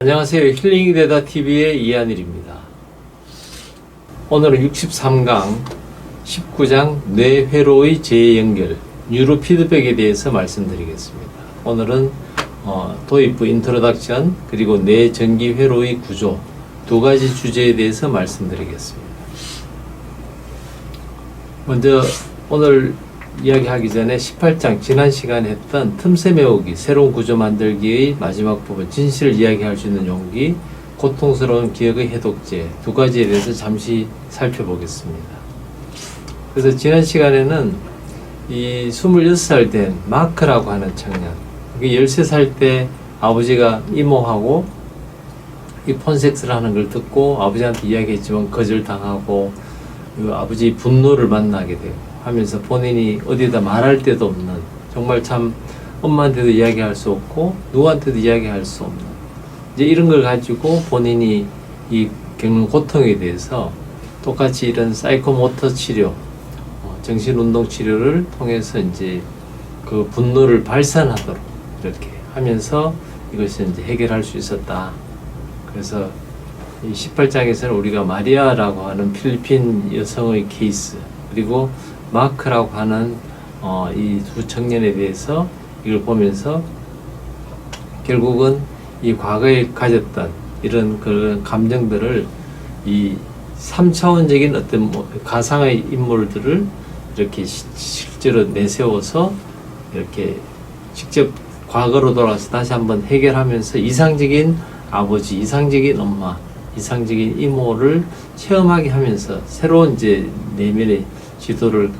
안녕하세요. 힐링이 되다 TV의 이한일입니다. 오늘은 63강 19장 뇌회로의 재연결 뉴로 피드백에 대해서 말씀드리겠습니다. 오늘은 도입부 인트로덕션 그리고 뇌전기 회로의 구조 두 가지 주제에 대해서 말씀드리겠습니다. 먼저 오늘 이야기하기 전에 18장 지난 시간에 했던 틈새 메우기 새로운 구조 만들기의 마지막 부분 진실을 이야기할 수 있는 용기 고통스러운 기억의 해독제 두 가지에 대해서 잠시 살펴보겠습니다. 그래서 지난 시간에는 이 26살 된 마크라고 하는 청년 13살 때 아버지가 이모하고 이 폰섹스를 하는 걸 듣고 아버지한테 이야기했지만 거절당하고 아버지 분노를 만나게 되고 하면서 본인이 어디다 말할 데도 없는 정말 참 엄마한테도 이야기할 수 없고 누구한테도 이야기할 수 없는 이제 이런 걸 가지고 본인이 이 겪는 고통에 대해서 똑같이 이런 사이코모터 치료 정신운동 치료를 통해서 이제 그 분노를 발산하도록 이렇게 하면서 이것을 이제 해결할 수 있었다. 그래서 이 18장에서는 우리가 마리아라고 하는 필리핀 여성의 케이스 그리고 마크라고 하는 이 두 청년에 대해서 이걸 보면서 결국은 이 과거에 가졌던 이런 그런 감정들을 이 3차원적인 어떤 가상의 인물들을 이렇게 실제로 내세워서 이렇게 직접 과거로 돌아가서 다시 한번 해결하면서 이상적인 아버지, 이상적인 엄마, 이상적인 이모를 체험하게 하면서 새로운 이제 내면의 지도를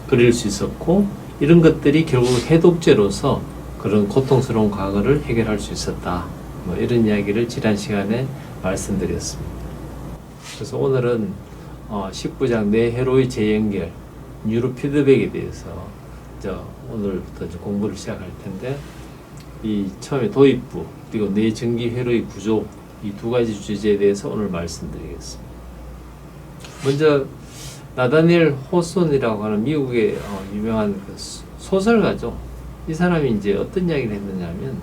그릴 수 있었고 이런 것들이 결국 해독제로서 그런 고통스러운 과거를 해결할 수 있었다. 뭐 이런 이야기를 지난 시간에 말씀드렸습니다. 그래서 오늘은 19장 뇌회로의 재연결 뉴로 피드백에 대해서 오늘부터 이제 공부를 시작할 텐데 이 처음에 도입부 그리고 뇌전기 회로의 구조 이 두 가지 주제에 대해서 오늘 말씀드리겠습니다. 먼저 나다니엘 호손이라고 하는 미국의 유명한 그 소설가죠. 이 사람이 이제 어떤 이야기를 했느냐면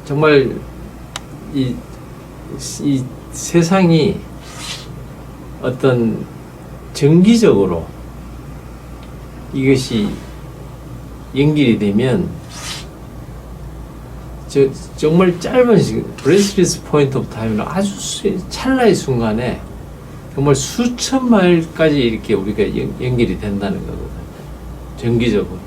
정말 이 세상이 어떤 정기적으로 이것이 연결이 되면 정말 짧은 시간, 브레스리스 포인트 오브 타임으로 아주 찰나의 순간에 정말 수천 마일까지 이렇게 우리가 연결이 된다는 거거든요. 정기적으로.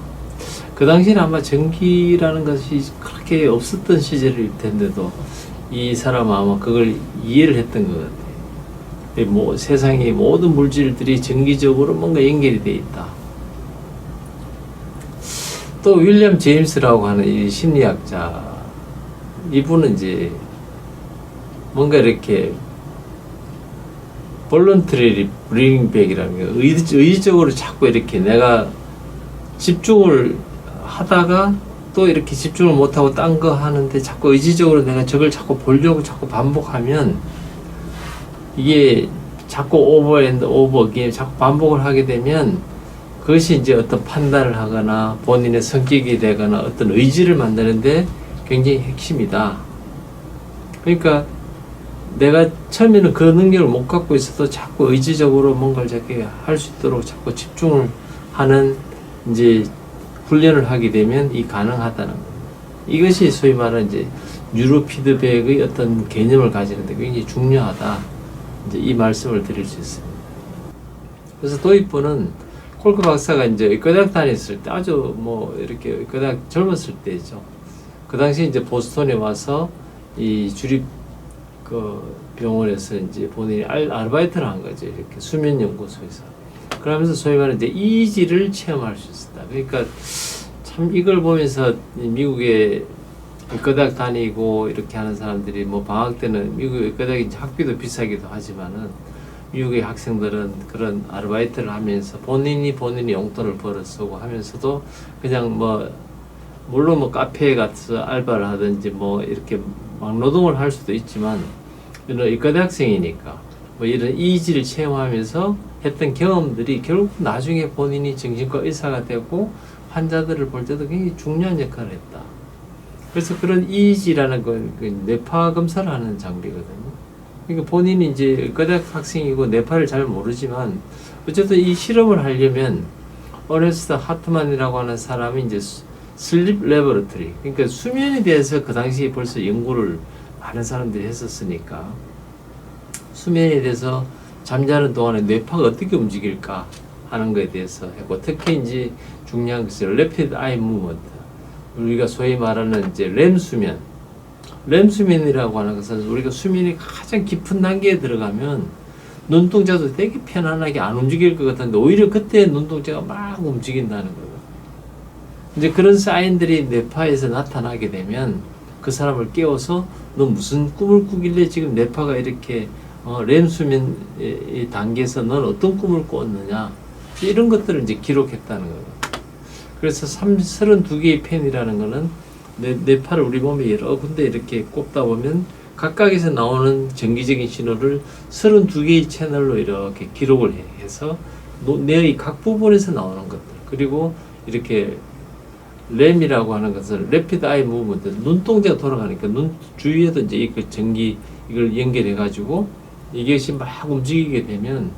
그 당시에는 아마 전기라는 것이 그렇게 없었던 시절일 텐데도 이 사람은 아마 그걸 이해를 했던 것 같아요. 세상의 모든 물질들이 정기적으로 뭔가 연결이 되어 있다. 또 윌리엄 제임스라고 하는 이 심리학자 이분은 이제 뭔가 이렇게 볼런터리 브링 백이라는 게 의지적으로 자꾸 이렇게 내가 집중을 하다가 또 이렇게 집중을 못하고 딴 거 하는데 자꾸 의지적으로 내가 저걸 자꾸 보려고 자꾸 반복하면 이게 자꾸 오버 앤드 오버 어게인 자꾸 반복을 하게 되면 그것이 이제 어떤 판단을 하거나 본인의 성격이 되거나 어떤 의지를 만드는데 굉장히 핵심이다. 그러니까 내가 처음에는 그 능력을 못 갖고 있어도 자꾸 의지적으로 뭔가를 자꾸 할 수 있도록 자꾸 집중을 하는 이제 훈련을 하게 되면 이 가능하다는 겁니다. 이것이 소위 말하는 이제 뉴로 피드백의 어떤 개념을 가지는데 굉장히 중요하다. 이제 이 말씀을 드릴 수 있습니다. 그래서 도입부는 콜크 박사가 이제 의과대학 다녔을 때 아주 이렇게 의과대학 젊었을 때죠. 그 당시 이제 보스턴에 와서 이 주립 그 병원에서 이제 본인이 아르바이트를 한 거죠. 이렇게 수면 연구소에서. 그러면서 소위 말하는 이제 이지를 체험할 수 있었다. 그러니까 참 이걸 보면서 미국의 의과대학 다니고 이렇게 하는 사람들이 방학 때는 미국 의과대학이 학비도 비싸기도 하지만은 미국의 학생들은 그런 아르바이트를 하면서 본인이 용돈을 벌어 쓰고 하면서도 그냥 물론 카페에 가서 알바를 하든지 이렇게 막노동을 할 수도 있지만 이런 의과대학생이니까 이런 이지를 체험하면서 했던 경험들이 결국 나중에 본인이 정신과 의사가 되고 환자들을 볼 때도 굉장히 중요한 역할을 했다. 그래서 그런 EEG라는 건 그 뇌파 검사를 하는 장비거든요. 그러니까 본인이 이제 의과대학 학생이고 뇌파를 잘 모르지만 어쨌든 이 실험을 하려면 어네스트 하트만이라고 하는 사람이 이제 슬립 레버러터리, 그러니까 수면에 대해서 그 당시에 벌써 연구를 많은 사람들이 했었으니까 수면에 대해서 잠자는 동안에 뇌파가 어떻게 움직일까 하는 것에 대해서 했고, 특히 이제 중요한 것이 Rapid Eye Movement, 우리가 소위 말하는 이제 렘 수면, 렘 수면이라고 하는 것은 우리가 수면이 가장 깊은 단계에 들어가면 눈동자도 되게 편안하게 안 움직일 것 같은데 오히려 그때 눈동자가 막 움직인다는 거예요. 이제 그런 사인들이 뇌파에서 나타나게 되면 그 사람을 깨워서 너 무슨 꿈을 꾸길래 지금 뇌파가 이렇게 렘 수면 단계에서 넌 어떤 꿈을 꿨느냐, 이런 것들을 이제 기록했다는 거예요. 그래서 32개의 펜이라는 거는 뇌파를 우리 몸에 여러 군데 이렇게 꼽다 보면 각각에서 나오는 전기적인 신호를 32개의 채널로 이렇게 기록을 해서 뇌의 각 부분에서 나오는 것들, 그리고 이렇게 램이라고 하는 것은 Rapid Eye Movement, 눈동자가 돌아가니까 눈 주위에도 이제 이 전기 이걸 연결해 가지고 이것이 막 움직이게 되면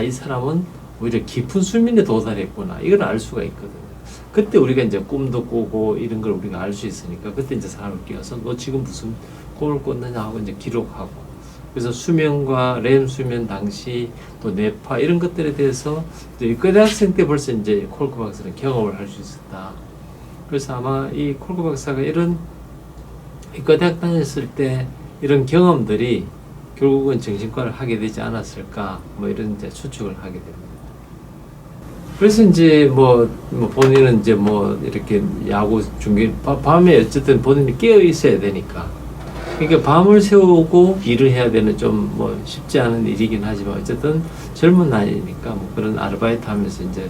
이 사람은 오히려 깊은 수면에 도달했구나, 이걸 알 수가 있거든요. 그때 우리가 이제 꿈도 꾸고 이런 걸 우리가 알 수 있으니까 그때 이제 사람을 깨워서 너 지금 무슨 꿈을 꿨느냐 하고 이제 기록하고, 그래서 수면과 렘 수면 당시 또 뇌파 이런 것들에 대해서 이제 의과대학생 때 벌써 이제 콜크 박사는 경험을 할 수 있었다. 그래서 아마 이 콜크 박사가 이런 의과대학 다녔을 때 이런 경험들이 결국은 정신과를 하게 되지 않았을까, 뭐 이런 이제 추측을 하게 됩니다. 그래서 이제 본인은 이제 이렇게 야구 중계 밤에 어쨌든 본인이 깨어 있어야 되니까, 그러니까 밤을 새우고 일을 해야 되는 좀 쉽지 않은 일이긴 하지만 어쨌든 젊은 나이니까 그런 아르바이트 하면서 이제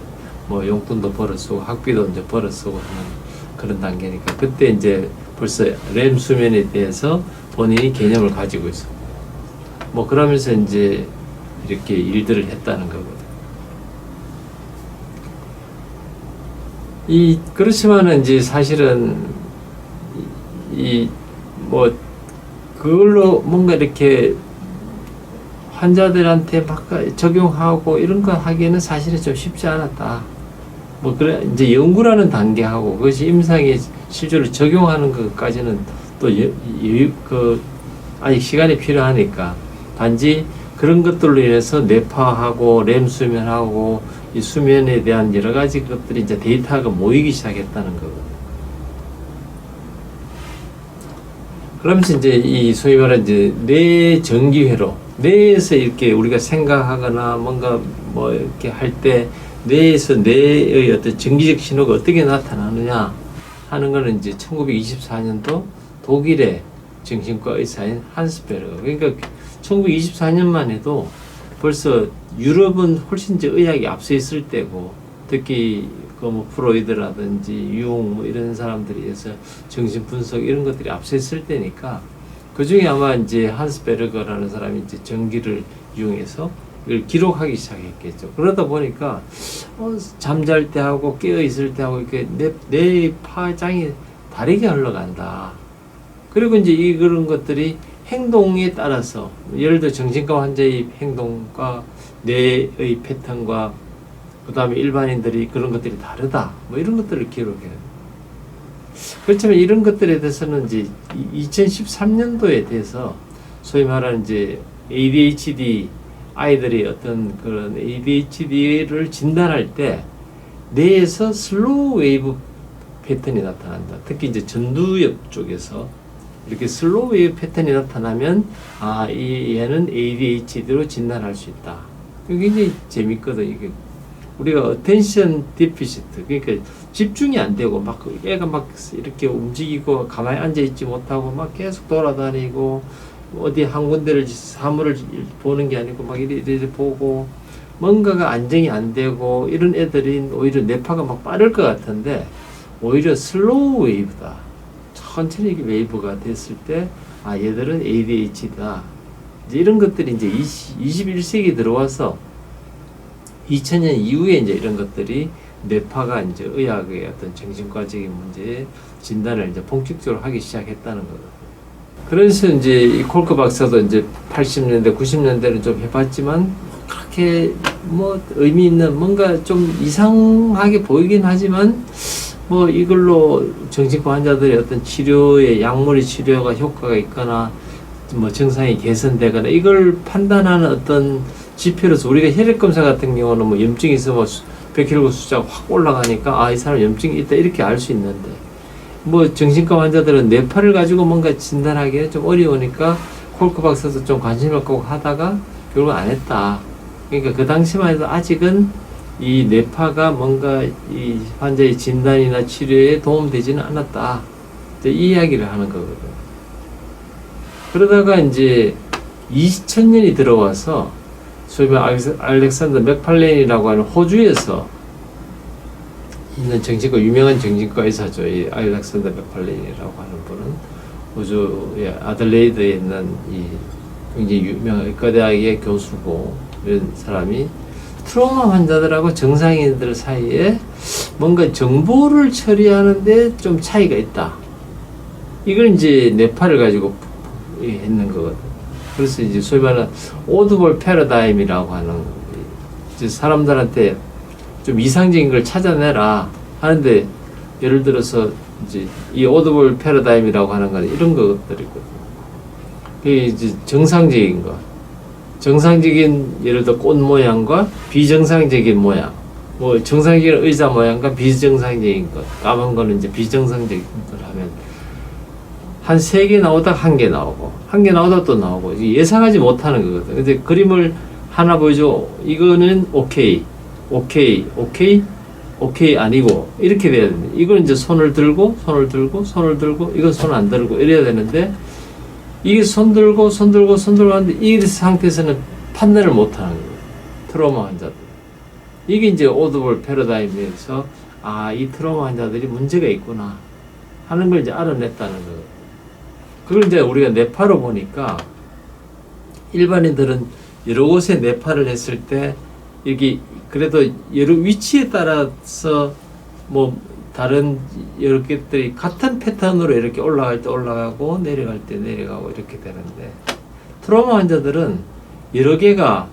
용돈도 벌어 쓰고 학비도 이제 벌어 쓰고 하는 그런 단계니까 그때 이제 벌써 렘 수면에 대해서 본인이 개념을 가지고 있어. 그러면서 이제 이렇게 일들을 했다는 거거든. 그렇지만은 이제 사실은 그걸로 뭔가 이렇게 환자들한테 막 적용하고 이런 거 하기에는 사실은 좀 쉽지 않았다. 그래, 이제 연구라는 단계하고 그것이 임상에 실제로 적용하는 것까지는 또 아직 시간이 필요하니까, 단지 그런 것들로 인해서 뇌파하고 렘 수면하고 이 수면에 대한 여러 가지 것들이 이제 데이터가 모이기 시작했다는 거거든요. 그러면서 이제 이 소위 말하는 이제 뇌 전기회로, 뇌에서 이렇게 우리가 생각하거나 뭔가 이렇게 할 때 뇌에서 뇌의 어떤 전기적 신호가 어떻게 나타나느냐 하는 거는 이제 1924년도 독일의 정신과 의사인 한스 베르거, 그러니까 1924년만 해도 벌써 유럽은 훨씬 이제 의학이 앞서 있을 때고, 특히 프로이드라든지 융 이런 사람들이 해서 정신 분석 이런 것들이 앞서 있을 때니까, 그 중에 아마 이제 한스 베르거라는 사람이 이제 전기를 이용해서 이걸 기록하기 시작했겠죠. 그러다 보니까 잠잘 때 하고 깨어 있을 때 하고 이렇게 뇌의 파장이 다르게 흘러간다. 그리고 이제 그런 것들이 행동에 따라서, 예를 들어 정신과 환자의 행동과 뇌의 패턴과 그 다음에 일반인들이 그런 것들이 다르다, 이런 것들을 기록해요. 그렇지만 이런 것들에 대해서는 이제 2013년도에 대해서 소위 말하는 이제 ADHD 아이들이 어떤 그런 ADHD를 진단할 때 뇌에서 슬로우 웨이브 패턴이 나타난다. 특히 이제 전두엽 쪽에서 이렇게 슬로우 웨이브 패턴이 나타나면 얘는 ADHD로 진단할 수 있다. 이게 굉장히 재밌거든. 이게 우리가 attention deficit, 그러니까 집중이 안 되고 애가 막 이렇게 움직이고 가만히 앉아 있지 못하고 막 계속 돌아다니고 어디 한 군데를 사물을 보는 게 아니고 막 이리 보고 뭔가가 안정이 안 되고 이런 애들이 오히려 뇌파가 막 빠를 것 같은데 오히려 슬로우 웨이브다. 천천히 웨이브가 됐을 때 얘들은 ADHD다. 이제 이런 것들이 이제 21세기 들어와서 2000년 이후에 이제 이런 것들이 뇌파가 이제 의학의 어떤 정신과적인 문제에 진단을 이제 본격적으로 하기 시작했다는 거거든요. 그래서 이제 이 콜크 박사도 이제 80년대, 90년대는 좀 해봤지만 그렇게 뭐 의미 있는 뭔가 좀 이상하게 보이긴 하지만 뭐 이걸로 정신과 환자들의 어떤 치료에 약물의 치료가 효과가 있거나 뭐 증상이 개선되거나 이걸 판단하는 어떤 지표로서 우리가 혈액 검사 같은 경우는 뭐 염증이 있으면 100kg 숫자가 확 올라가니까 아, 이 사람 염증이 있다 이렇게 알 수 있는데 뭐 정신과 환자들은 뇌파를 가지고 뭔가 진단하기가 좀 어려우니까 콜크 박사도 좀 관심을 갖고 하다가 결국 안 했다. 그러니까 그 당시만 해도 아직은 이 뇌파가 뭔가 이 환자의 진단이나 치료에 도움되지는 않았다. 이제 이 이야기를 하는 거거든. 그러다가 이제 2000년이 들어와서 소위 알렉산더 맥팔레인이라고 하는 호주에서 있는 정신과 유명한 정신과 의사죠. 이 알렉산더 맥팔레인이라고 하는 분은 호주의 아들레이드에 있는 이 굉장히 유명한 의과대학의 교수고 이런 사람이 트라우마 환자들하고 정상인들 사이에 뭔가 정보를 처리하는데 좀 차이가 있다. 이걸 이제 뇌파를 가지고 했는 거거든. 그래서 이제 소위 말하는 오드볼 패러다임이라고 하는 이제 사람들한테 좀 이상적인 걸 찾아내라 하는데 예를 들어서 이제 이 오드볼 패러다임이라고 하는 건 이런 것들이거든. 그게 이제 정상적인 거. 정상적인 예를 들어 꽃 모양과 비정상적인 모양, 뭐 정상적인 의자 모양과 비정상적인 것, 까만 거는 이제 비정상적인 걸 하면 한 3개 나오다 1개 나오고 1개 나오다 또 나오고 예상하지 못하는 거거든. 근데 그림을 하나 보여줘. 이거는 오케이, 오케이, 오케이, 오케이 아니고 이렇게 돼야 되는데 이건 이제 손을 들고 손을 들고 손을 들고 이건 손 안 들고 이래야 되는데 이게 손 들고 하는데 이 상태에서는 판단을 못하는 거예요. 트라우마 환자들. 이게 이제 오드볼 패러다임에서 아, 이 트라우마 환자들이 문제가 있구나 하는 걸 이제 알아냈다는 거예요. 그걸 이제 우리가 뇌파로 보니까 일반인들은 여러 곳에 뇌파를 했을 때 여기 그래도 여러 위치에 따라서 뭐 다른 여러 개들이 같은 패턴으로 이렇게 올라갈 때 올라가고 내려갈 때 내려가고 이렇게 되는데 트라우마 환자들은 여러 개가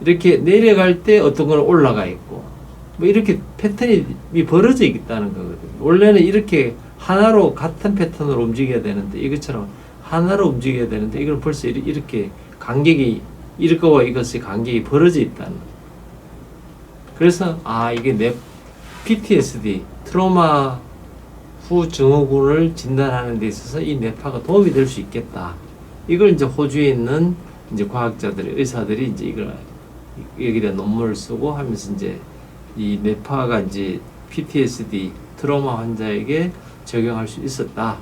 이렇게 내려갈 때 어떤 건 올라가 있고 뭐 이렇게 패턴이 벌어져 있다는 거거든요. 원래는 이렇게 하나로 같은 패턴으로 움직여야 되는데 이것처럼 하나로 움직여야 되는데 이건 벌써 이렇게 간격이 이것과 이것의 간격이 벌어져 있다는 거예요. 그래서 아, 이게 내 PTSD 트라우마 후 증후군을 진단하는 데 있어서 이 뇌파가 도움이 될 수 있겠다. 이걸 이제 호주에 있는 이제 과학자들이 의사들이 이제 이걸 여기에 대한 논문을 쓰고 하면서 이제 이 뇌파가 이제 PTSD 트라우마 환자에게 적용할 수 있었다.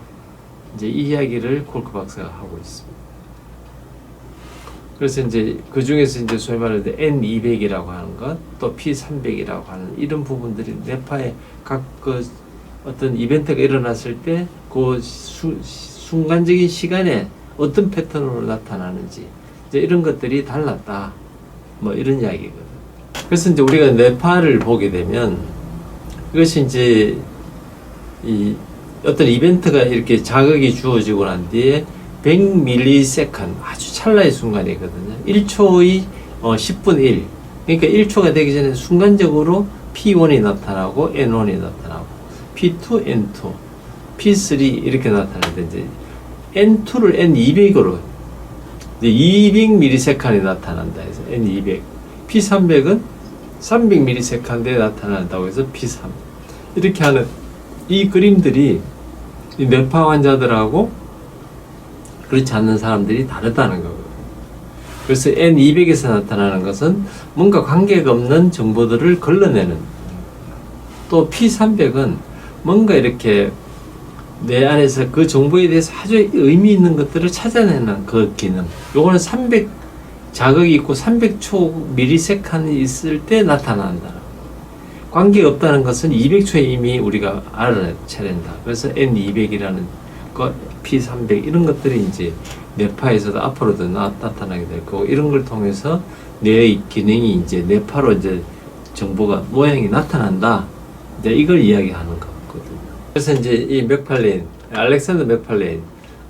이제 이 이야기를 콜크 박사가 하고 있습니다. 그래서 이제 그 중에서 이제 소위 말하는 N200이라고 하는 것, 또 P300이라고 하는 이런 부분들이 뇌파에 각 그 어떤 이벤트가 일어났을 때 그 순간적인 시간에 어떤 패턴으로 나타나는지 이제 이런 것들이 달랐다. 뭐 이런 이야기거든. 그래서 이제 우리가 뇌파를 보게 되면 이것이 이제 이 어떤 이벤트가 이렇게 자극이 주어지고 난 뒤에 100ms 아주 찰나의 순간이거든요. 1초의 10분 1. 그러니까 1초가 되기 전에 순간적으로 P1이 나타나고 N1이 나타나고 P2, N2, P3 이렇게 나타나는데 이제 N2를 N200으로 200ms이 나타난다 해서 N200. P300은 300ms에 나타난다고 해서 P3. 이렇게 하는 이 그림들이 이 뇌파 환자들하고 그렇지 않는 사람들이 다르다는 거거든요. 그래서 N200에서 나타나는 것은 뭔가 관계가 없는 정보들을 걸러내는, 또 P300은 뭔가 이렇게 내 안에서 그 정보에 대해서 아주 의미 있는 것들을 찾아내는 그 기능. 요거는 300 자극이 있고 300초 미리세컨이 있을 때 나타난다. 관계가 없다는 것은 200초에 이미 우리가 알아채야 된다. 그래서 N200이라는 것, P300 이런 것들이 이제 뇌파에서도 앞으로도 나타나게 될 거고, 이런 걸 통해서 뇌의 기능이 이제 뇌파로 이제 정보가 모양이 나타난다. 이제 이걸 이야기하는 거거든요. 그래서 이제 이 맥팔레인, 알렉산더 맥팔레인,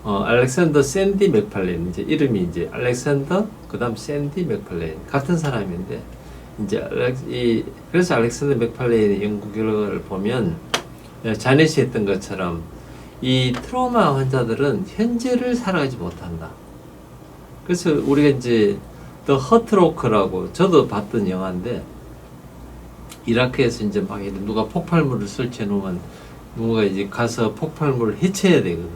알렉산더 샌디 맥팔레인, 이제 이름이 이제 알렉산더, 그 다음 샌디 맥팔레인, 같은 사람인데, 이제 그래서 알렉산더 맥팔레인의 연구 결과를 보면, 자넷이 했던 것처럼, 이 트라우마 환자들은 현재를 살아가지 못한다. 그래서 우리가 이제, 더 허트로크라고, 저도 봤던 영화인데, 이라크에서 이제 막 누가 폭발물을 설치해 놓으면 누군가 이제 가서 폭발물을 해체해야 되거든.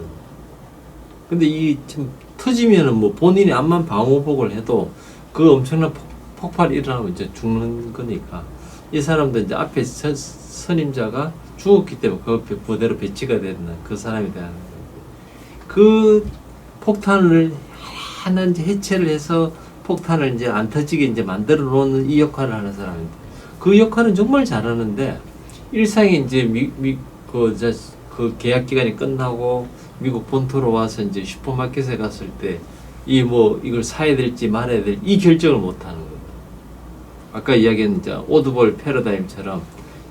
근데 이 지금 터지면은 뭐 본인이 암만 방호복을 해도 그 엄청난 폭발이 일어나면 이제 죽는 거니까 이 사람도 이제 앞에 선임자가 죽었기 때문에 그 부대로 배치가 되는 그 사람이 되는 거예요. 그 폭탄을 하나 이제 해체를 해서 폭탄을 이제 안 터지게 이제 만들어 놓는 이 역할을 하는 사람인데 그 역할은 정말 잘하는데 일상에 이제 그 계약 기간이 끝나고 미국 본토로 와서 이제 슈퍼마켓에 갔을 때 이걸 사야 될지 말아야 될지 이 결정을 못 하는 거예요. 아까 이야기한 이제 오드볼 패러다임처럼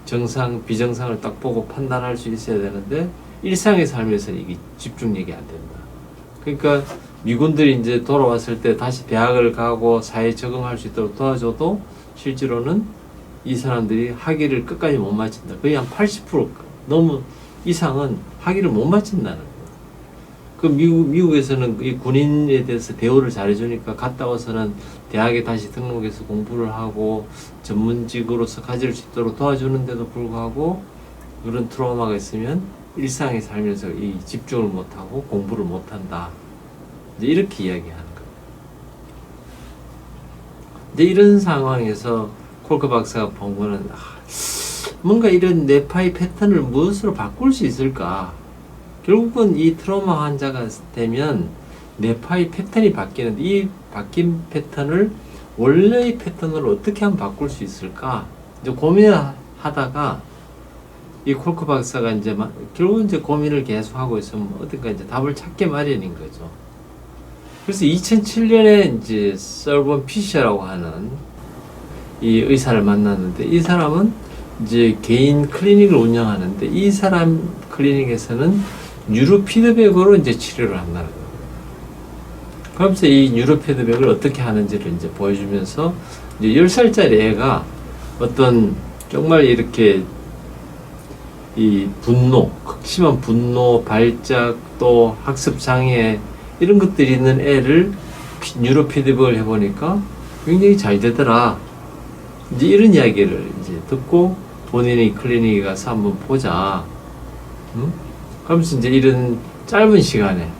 정상 비정상을 딱 보고 판단할 수 있어야 되는데 일상의 삶에서는 이게 집중력이 안 된다. 그러니까 미군들이 이제 돌아왔을 때 다시 대학을 가고 사회에 적응할 수 있도록 도와줘도 실제로는 이 사람들이 학위를 끝까지 못 마친다. 거의 한 80% 너무 이상은 학위를 못 마친다는 거예요. 그 미국에서는 이 군인에 대해서 대우를 잘해주니까 갔다 와서는 대학에 다시 등록해서 공부를 하고 전문직으로서 가질 수 있도록 도와주는데도 불구하고 그런 트라우마가 있으면 일상에 살면서 이 집중을 못하고 공부를 못한다. 이제 이렇게 이야기하는 거예요. 이제 이런 상황에서 콜크 박사가 본 거는 뭔가 이런 뇌파의 패턴을 무엇으로 바꿀 수 있을까? 결국은 이 트라우마 환자가 되면 뇌파의 패턴이 바뀌는데 이 바뀐 패턴을 원래의 패턴으로 어떻게 하면 바꿀 수 있을까? 이제 고민을 하다가 이 콜크 박사가 이제 결국은 이제 고민을 계속 하고 있으면 어딘가 이제 답을 찾게 마련인 거죠. 그래서 2007년에 이제 서번 피셔라고 하는 이 의사를 만났는데 이 사람은 이제 개인 클리닉을 운영하는데 이 사람 클리닉에서는 뉴로 피드백으로 이제 치료를 한다는 거예요. 그러면서 이 뉴로 피드백을 어떻게 하는지를 이제 보여주면서 이제 10살짜리 애가 어떤 정말 이렇게 이 분노, 극심한 분노, 발작, 또 학습 장애 이런 것들이 있는 애를 뉴로 피드백을 해보니까 굉장히 잘 되더라. 이제 이런 이야기를 이제 듣고 본인이 클리닉에 가서 한번 보자. 그러면서 이제 이런 짧은 시간에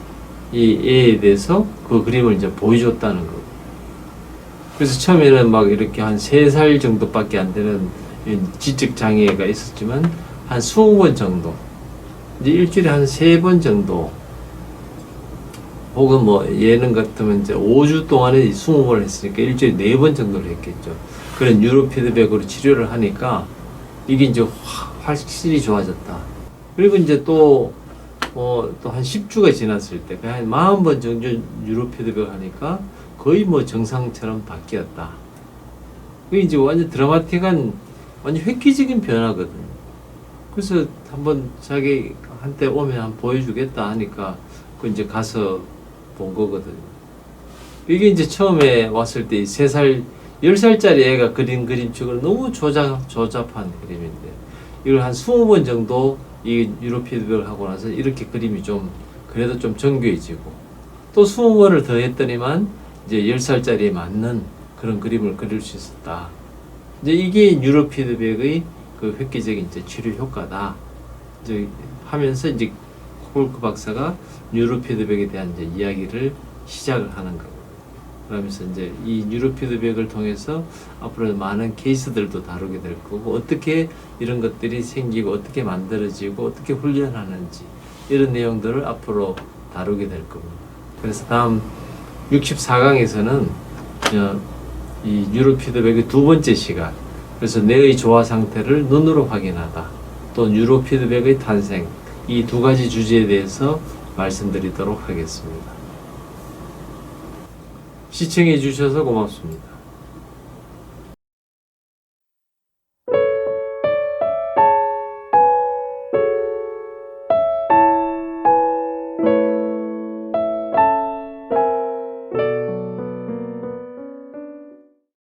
이 애에 대해서 그 그림을 이제 보여줬다는 거고. 그래서 처음에는 막 이렇게 한 3살 정도밖에 안 되는 지적 장애가 있었지만 한 20번 정도. 이제 일주일에 한 3번 정도. 혹은 뭐 예능 같으면 이제 5주 동안에 20번을 했으니까 일주일에 4번 정도를 했겠죠. 그런 뉴로 피드백으로 치료를 하니까 이게 이제 확실히 좋아졌다. 그리고 이제 또 한 10주가 지났을 때, 한 40번 정도 뉴로 피드백을 하니까 거의 뭐 정상처럼 바뀌었다. 그게 이제 완전 드라마틱한, 완전 획기적인 변화거든. 그래서 한번 자기한테 오면 한번 보여주겠다 하니까 그 이제 가서 본 거거든. 이게 이제 처음에 왔을 때 10살짜리 애가 그린 그림축을 너무 조잡한 그림인데, 이걸 한 20번 정도 이 뉴로 피드백을 하고 나서 이렇게 그림이 좀, 그래도 좀 정교해지고, 또 20번을 더 했더니만 이제 10살짜리에 맞는 그런 그림을 그릴 수 있었다. 이제 이게 뉴로 피드백의 그 획기적인 이제 치료 효과다. 이제 하면서 이제 콜크 박사가 뉴로 피드백에 대한 이제 이야기를 시작을 하는 거고. 그러면서 이제 이 뉴로 피드백을 통해서 앞으로 많은 케이스들도 다루게 될 거고, 어떻게 이런 것들이 생기고, 어떻게 만들어지고, 어떻게 훈련하는지, 이런 내용들을 앞으로 다루게 될 겁니다. 그래서 다음 64강에서는 이 뉴로 피드백의 2번째 시간, 그래서 뇌의 조화 상태를 눈으로 확인하다, 또 뉴로 피드백의 탄생, 이 2가지 주제에 대해서 말씀드리도록 하겠습니다. 시청해 주셔서 고맙습니다.